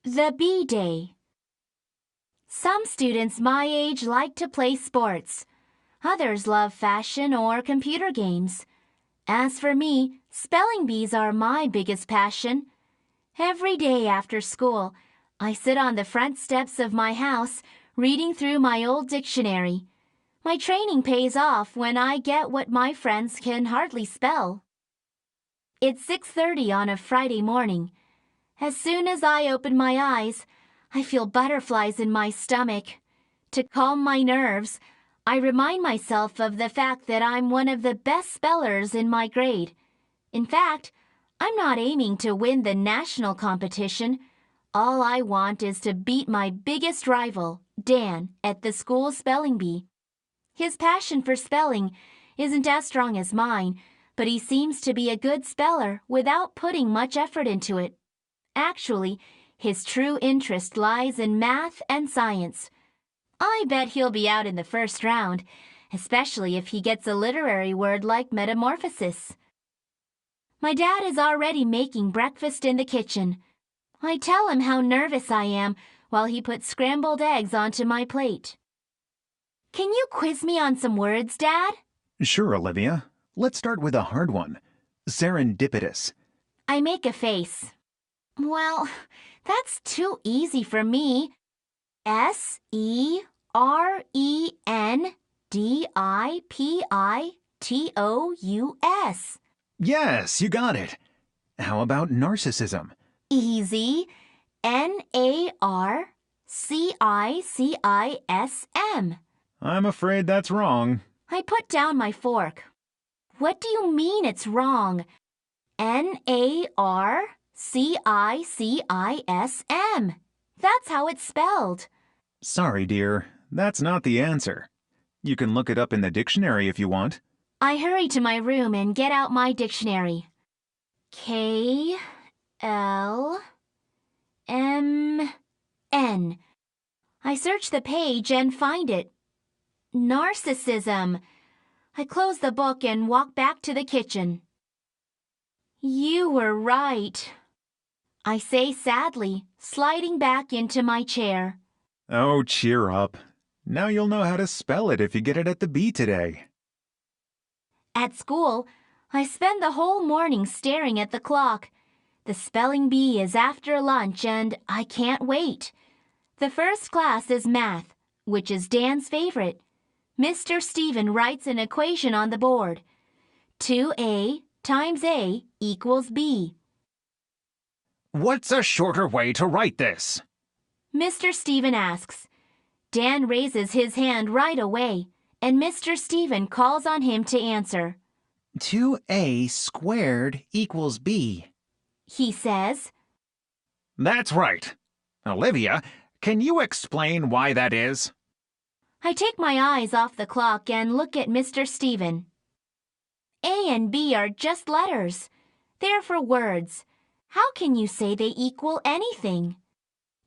The Bee Day. Some students my age like to play sports. Others love fashion or computer games. As for me, spelling bees are my biggest passion. Every day after school, I sit on the front steps of my house reading through my old dictionary. My training pays off when I get what my friends can hardly spell. It's 6:30 on a Friday morning. As soon as I open my eyes, I feel butterflies in my stomach. To calm my nerves, I remind myself of the fact that I'm one of the best spellers in my grade. In fact, I'm not aiming to win the national competition. All I want is to beat my biggest rival, Dan, at the school spelling bee. His passion for spelling isn't as strong as mine, but he seems to be a good speller without putting much effort into it. Actually, his true interest lies in math and science. I bet he'll be out in the first round, especially if he gets a literary word like metamorphosis. My dad is already making breakfast in the kitchen. I tell him how nervous I am while he puts scrambled eggs onto my plate. Can you quiz me on some words, Dad? Sure, Olivia. Let's start with a hard one. Serendipitous. I make a face. Well, that's too easy for me. Serendipitous. Yes, you got it. How about narcissism? Easy. Narcissism. I'm afraid that's wrong. I put down my fork. What do you mean it's wrong? Narcissism. That's how it's spelled. Sorry, dear. That's not the answer. You can look it up in the dictionary if you want. I hurry to my room and get out my dictionary. K-L-M-N. I search the page and find it. Narcissism. I close the book and walk back to the kitchen. You were right, I say sadly, sliding back into my chair. Oh, cheer up. Now you'll know how to spell it if you get it at the bee today. At school, I spend the whole morning staring at the clock. The spelling bee is after lunch and I can't wait. The first class is math, which is Dan's favorite. Mr. Stephen writes an equation on the board. 2A times A equals B. What's a shorter way to write this? Mr. Stephen asks. Dan raises his hand right away, and Mr. Stephen calls on him to answer. 2A squared equals B. He says. That's right. Olivia, can you explain why that is? I take my eyes off the clock and look at Mr. Stephen. A and B are just letters. They're for words. How can you say they equal anything?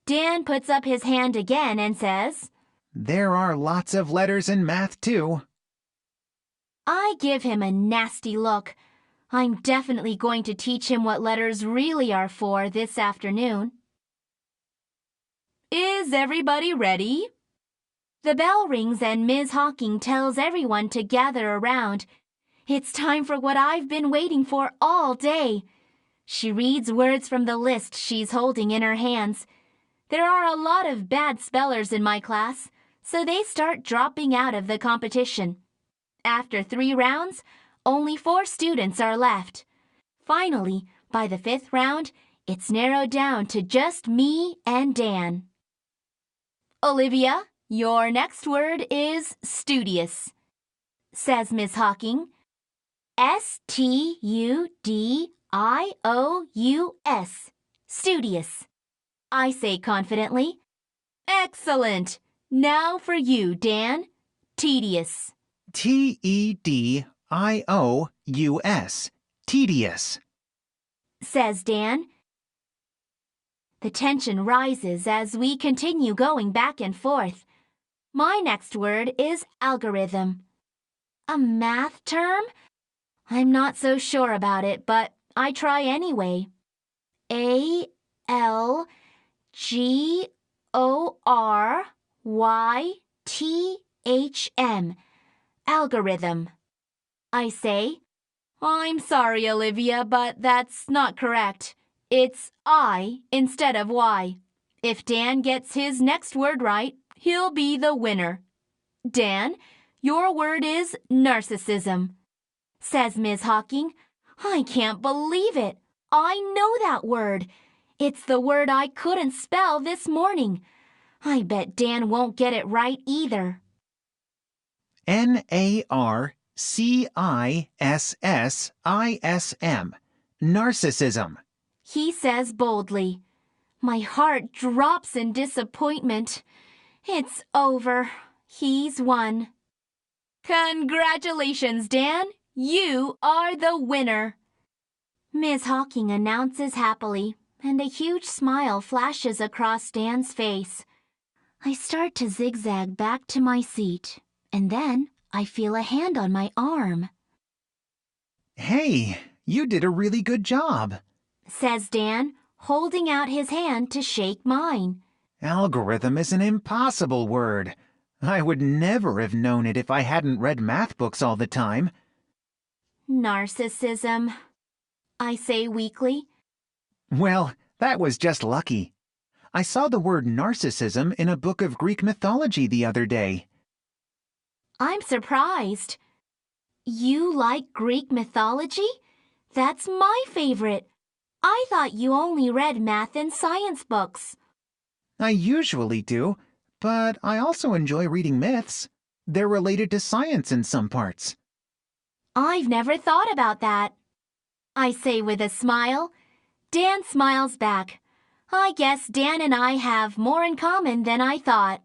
Dan puts up his hand again and says, There are lots of letters in math, too. I give him a nasty look. I'm definitely going to teach him what letters really are for this afternoon. Is everybody ready? The bell rings and Ms. Hawking tells everyone to gather around. It's time for what I've been waiting for all day. She reads words from the list she's holding in her hands. There are a lot of bad spellers in my class, so they start dropping out of the competition. After 3 rounds, only 4 students are left. Finally, by the 5th round, it's narrowed down to just me and Dan. Olivia, your next word is studious, says Miss Hawking. Studious. Studious. I say confidently. Excellent. Now for you, Dan. Tedious. Tedious. Tedious. Says Dan. The tension rises as we continue going back and forth. My next word is algorithm. A math term? I'm not so sure about it, but I try anyway. Gorrythm. Algorithm. I say, I'm sorry, Olivia, but that's not correct. It's I instead of Y. If Dan gets his next word right, he'll be the winner. Dan, your word is narcissism, says Miss Hawking. I can't believe it. I know that word. It's the word I couldn't spell this morning. I bet Dan won't get it right either. Narcissism. Narcissism. He says boldly. My heart drops in disappointment. It's over. He's won. Congratulations, Dan. You are the winner. Miss Hawking announces happily, and a huge smile flashes across Dan's face. I start to zigzag back to my seat, and then I feel a hand on my arm. Hey, you did a really good job, says Dan, holding out his hand to shake mine. Algorithm is an impossible word. I would never have known it if I hadn't read math books all the time. Narcissism, I say weakly. Well, that was just lucky. I saw the word narcissism in a book of Greek mythology the other day. I'm surprised. You like Greek mythology? That's my favorite. I thought you only read math and science books. I usually do, but I also enjoy reading myths. They're related to science in some parts. I've never thought about that, I say with a smile. Dan smiles back. I guess Dan and I have more in common than I thought.